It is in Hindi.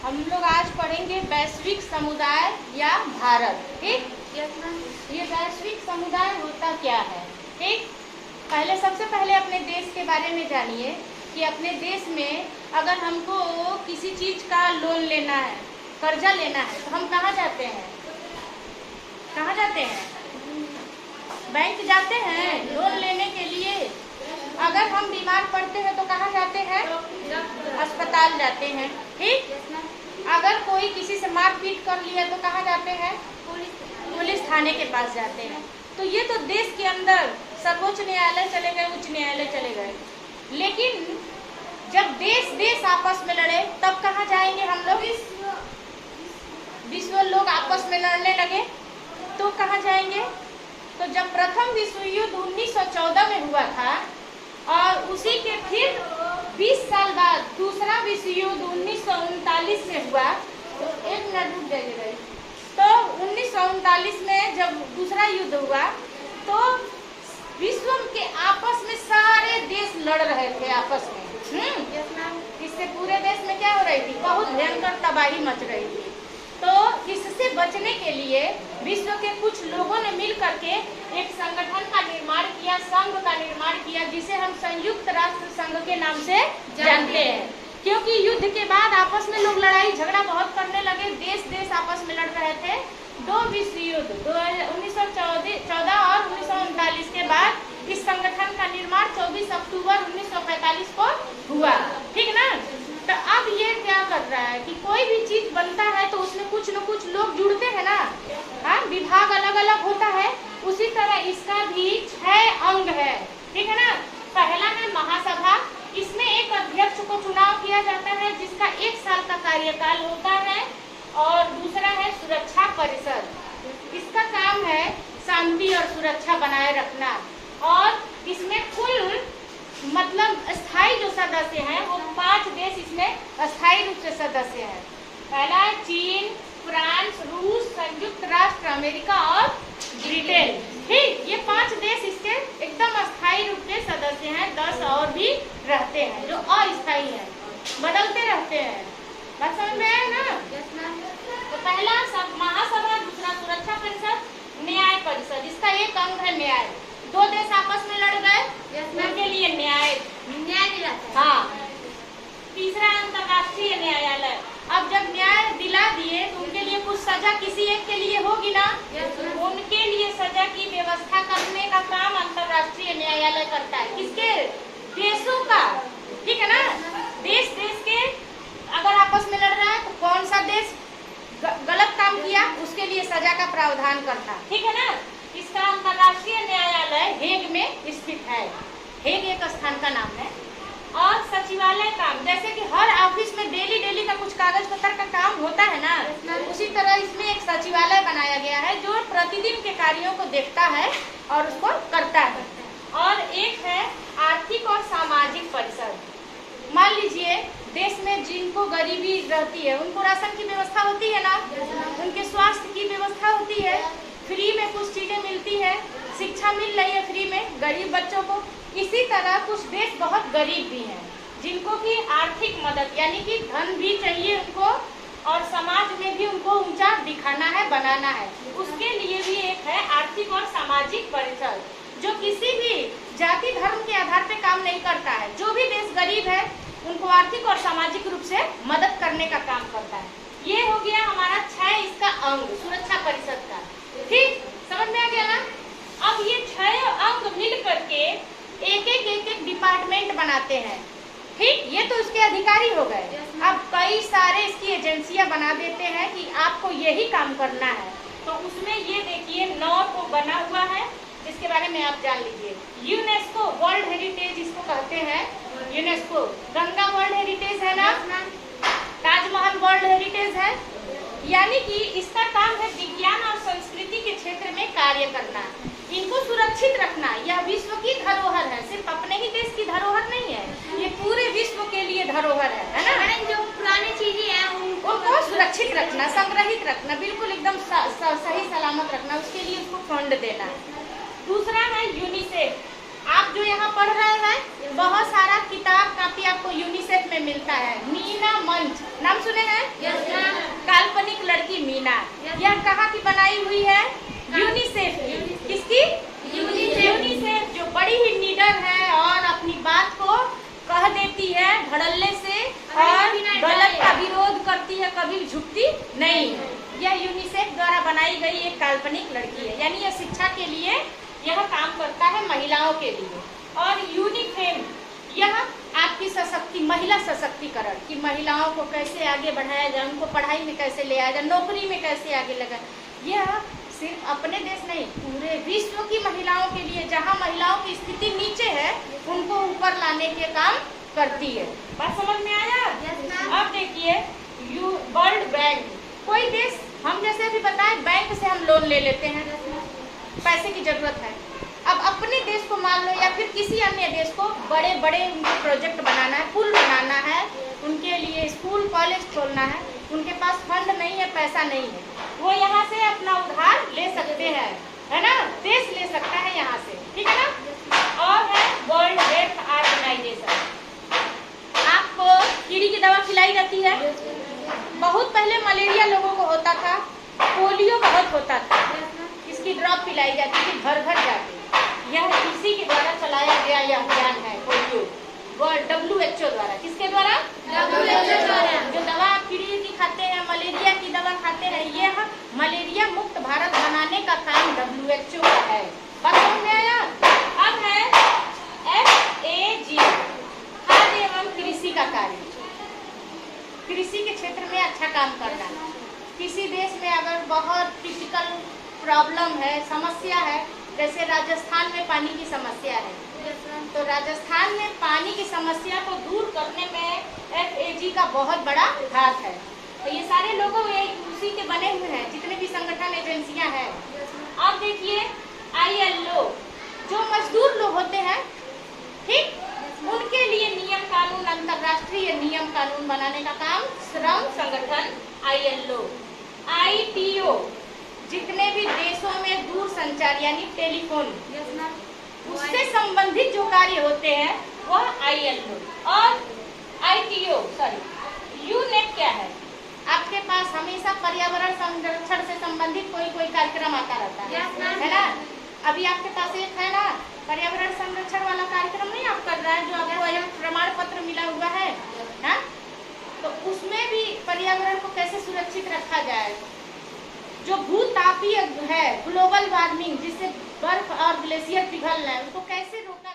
हम लोग आज पढ़ेंगे वैश्विक समुदाय या भारत। ठीक, ये वैश्विक समुदाय होता क्या है। ठीक, सबसे पहले अपने देश के बारे में जानिए कि अपने देश में अगर हमको किसी चीज का लोन लेना है, कर्जा लेना है, तो हम कहाँ जाते हैं? कहाँ जाते हैं? बैंक जाते हैं लोन लेने के लिए। अगर हम बीमार पड़ते हैं तो कहाँ जाते हैं? अस्पताल जाते हैं। ठीक, अगर कोई किसी से मारपीट कर लिया तो कहाँ जाते हैं? पुलिस थाने के पास जाते हैं। तो ये तो देश के अंदर सर्वोच्च न्यायालय चले गए, उच्च न्यायालय चले गए। लेकिन जब देश आपस में लड़े तब कहाँ जाएंगे हम लोग? विश्व लोग आपस में लड़ने लगे तो कहाँ जाएंगे? तो जब प्रथम विश्व युद्ध 1914 में हुआ था और उसी के फिर 20 साल बाद दूसरा विश्व युद्ध 1939 में हुआ, तो एक मिनट रुक जाइए। तो 1939 में जब दूसरा युद्ध हुआ तो विश्व के आपस में सारे देश लड़ रहे थे आपस में। इससे पूरे देश में क्या हो रही थी? बहुत भयंकर तबाही मच रही थी। तो इससे बचने के लिए विश्व के कुछ लोगों ने मिल करके एक संगठन का निर्माण किया, संघ का निर्माण किया, जिसे हम संयुक्त राष्ट्र संघ के नाम से जानते हैं। क्योंकि युद्ध के बाद आपस में लोग लड़ाई झगड़ा बहुत करने लगे, देश आपस में लड़ रहे थे। दो विश्व युद्ध 1914 और 1939 के बाद इस संगठन का निर्माण 24 अक्टूबर 1945 को हुआ। ठीक ना? तो अब ये क्या कर रहा है कि कोई भी चीज बनता है तो उसमें कुछ न कुछ लोग जुड़ते हैं ना। हाँ, विभाग अलग अलग होता है, उसी तरह इसका भी 6 अंग है। ठीक है ना? पहला है महासभा, इसमें एक अध्यक्ष को चुनाव किया जाता है जिसका 1 साल का कार्यकाल होता है। और दूसरा है सुरक्षा परिषद, इसका काम है शांति और सुरक्षा बनाए रखना। और इसमें कुल स्थायी जो सदस्य हैं वो 5 देश इसमें स्थायी रूप से सदस्य हैं। पहला है चीन, फ्रांस, रूस, संयुक्त राष्ट्र अमेरिका और ब्रिटेन। ठीक, ये 5 देश इसके एकदम अस्थायी रूप से सदस्य हैं। 10 और भी रहते हैं जो अस्थायी हैं, बदलते रहते हैं। बात समझ में आया ना? तो पहला महासभा, दूसरा सुरक्षा परिषद, न्याय परिषद, इसका एक अंग है न्याय। 2 देश आपस में लड़ गए, उनके लिए न्याय दिलाता है। हाँ, तीसरा अंतर्राष्ट्रीय न्यायालय। अब जब न्याय दिला दिए तो उनके लिए कुछ सजा किसी एक के लिए होगी ना, उनके लिए सजा की व्यवस्था करने का काम अंतर्राष्ट्रीय न्यायालय करता है। किसके? देशों का। ठीक है ना? देश के अगर आपस में लड़ रहा है तो कौन सा देश गलत काम किया उसके लिए सजा का प्रावधान करना। ठीक है ना? इसका अंतर्राष्ट्रीय न्यायालय हेग में स्थित है। हेग एक स्थान का नाम है। और सचिवालय काम, जैसे कि हर ऑफिस में डेली का कुछ कागज पत्र का काम होता है ना, उसी तरह इसमें एक सचिवालय बनाया गया है जो प्रतिदिन के कार्यों को देखता है और उसको करता है। और एक है आर्थिक और सामाजिक परिषद। मान लीजिए देश में जिनको गरीबी रहती है उनको राशन की व्यवस्था होती है ना, उनके स्वास्थ्य की व्यवस्था होती है, फ्री में कुछ चीजें मिलती है, शिक्षा मिल रही है फ्री में गरीब बच्चों को। इसी तरह कुछ देश बहुत गरीब भी हैं जिनको की आर्थिक मदद यानी कि धन भी चाहिए उनको, और समाज में भी उनको ऊंचा दिखाना है, बनाना है। उसके लिए भी एक है आर्थिक और सामाजिक परिषद, जो किसी भी जाति धर्म के आधार पे काम नहीं करता है। जो भी देश गरीब है उनको आर्थिक और सामाजिक रूप से मदद करने का काम करता है। ये हो गया हमारा 6 इसका अंग सुरक्षा परिषद का। ठीक, समझ में आ गया ना? अब ये 6 अंग मिल करके एक डिपार्टमेंट बनाते हैं। ठीक, ये तो उसके अधिकारी हो गए। अब कई सारे इसकी एजेंसियां बना देते हैं कि आपको यही काम करना है। तो उसमें ये देखिए 9 को बना हुआ है, जिसके बारे में आप जान लीजिए। यूनेस्को वर्ल्ड हेरिटेज इसको कहते हैं। यूनेस्को, गंगा वर्ल्ड हेरिटेज है ना, ताजमहल वर्ल्ड हेरिटेज है। यानी कि इसका काम है विज्ञान और संस्कृति के क्षेत्र में कार्य करना, इनको सुरक्षित रखना। यह विश्व की धरोहर है, सिर्फ अपने ही देश की धरोहर नहीं है, ये पूरे विश्व के लिए धरोहर है ना। जो पुरानी चीजें हैं उनको सुरक्षित रखना, संग्रहित रखना, बिल्कुल एकदम सही सलामत रखना, उसके लिए उसको फंड देना। दूसरा है यूनिसेफ। आप जो यहाँ पढ़ रहे हैं बहुत सारा किताब कापी आपको यूनिसेफ में मिलता है। मीना मंच नाम सुने हैं? काल्पनिक लड़की मीना, यह कहाँ की बनाई हुई है? यूनिसेफ की। किसकी? यूनिसेफ, जो बड़ी ही निडर है और अपनी बात को कह देती है धड़ल्ले से और गलत का विरोध करती है, कभी झुकती नहीं है। यह यूनिसेफ द्वारा बनाई गई एक काल्पनिक लड़की है, यानी यह शिक्षा के लिए यह काम करता है, महिलाओं के लिए। और यूनिफेम, यह आपकी महिला सशक्तिकरण की महिलाओं को कैसे आगे बढ़ाया जाए, उनको पढ़ाई में कैसे ले आया जाए, नौकरी में कैसे आगे लगा। यह सिर्फ अपने देश नहीं, पूरे विश्व की महिलाओं के लिए, जहां महिलाओं की स्थिति नीचे है उनको ऊपर लाने के काम करती है। बात समझ में आया? अब देखिए वर्ल्ड बैंक, कोई देश, हम जैसे भी बताएं बैंक से हम लोन ले लेते हैं, पैसे की जरूरत है। अब अपने देश को मान लो या फिर किसी अन्य देश को बड़े बड़े उनको प्रोजेक्ट बनाना है, पुल बनाना है, उनके लिए स्कूल कॉलेज खोलना है, उनके पास फंड नहीं है, पैसा नहीं है, वो यहाँ से अपना उधार ले सकते हैं, है ना? देश ले सकता है यहाँ से, ठीक है ना? और है वर्ल्ड हेल्थ ऑर्गेनाइजेशन, आपको कीड़ी की दवा खिलाई जाती है। बहुत पहले मलेरिया लोगों को होता था, पोलियो बहुत होता था, इसकी ड्रॉप पिलाई जाती थी घर घर जाके। यह इसी के द्वारा चलाया गया यह अभियान है, पोलियो, WHO द्वारा। किसके द्वारा? WHO द्वारा। जो दवा आप कीड़ी की खाते हैं, मलेरिया की दवा खाते हैं, यह मलेरिया मुक्त भारत बनाने का काम WHO का है। बात समझ में आया? अब है FAG, खाद्य एवं कृषि का कार्य, कृषि के क्षेत्र में अच्छा काम करना। किसी देश में अगर बहुत क्रिटिकल प्रॉब्लम है, समस्या है, जैसे राजस्थान में पानी की समस्या है, तो राजस्थान में पानी की समस्या को दूर करने में FAG का बहुत बड़ा हाथ है। तो ये सारे लोगों उसी के बने हुए हैं, जितने भी संगठन एजेंसियां हैं। अब देखिए ILO, जो मजदूर लोग होते हैं, ठीक, उनके लिए नियम कानून, अंतर्राष्ट्रीय नियम कानून बनाने का काम श्रम संगठन ILO। ITO, जितने भी देशों में दूर संचार यानी टेलीफोन, उससे संबंधित जो कार्य होते हैं वह ILO। और UNEP क्या है? आपके पास हमेशा पर्यावरण संरक्षण से संबंधित कोई कार्यक्रम आता रहता है ना? अभी आपके पास एक है ना पर्यावरण संरक्षण वाला कार्यक्रम, नहीं आप कर रहा है, जो आपको यह प्रमाण पत्र मिला हुआ है ना? तो उसमें भी पर्यावरण को कैसे सुरक्षित रखा जाए, जो भूतापीय है, ग्लोबल वार्मिंग, जिससे बर्फ और ग्लेशियर पिघल रहा है, उसको कैसे रोका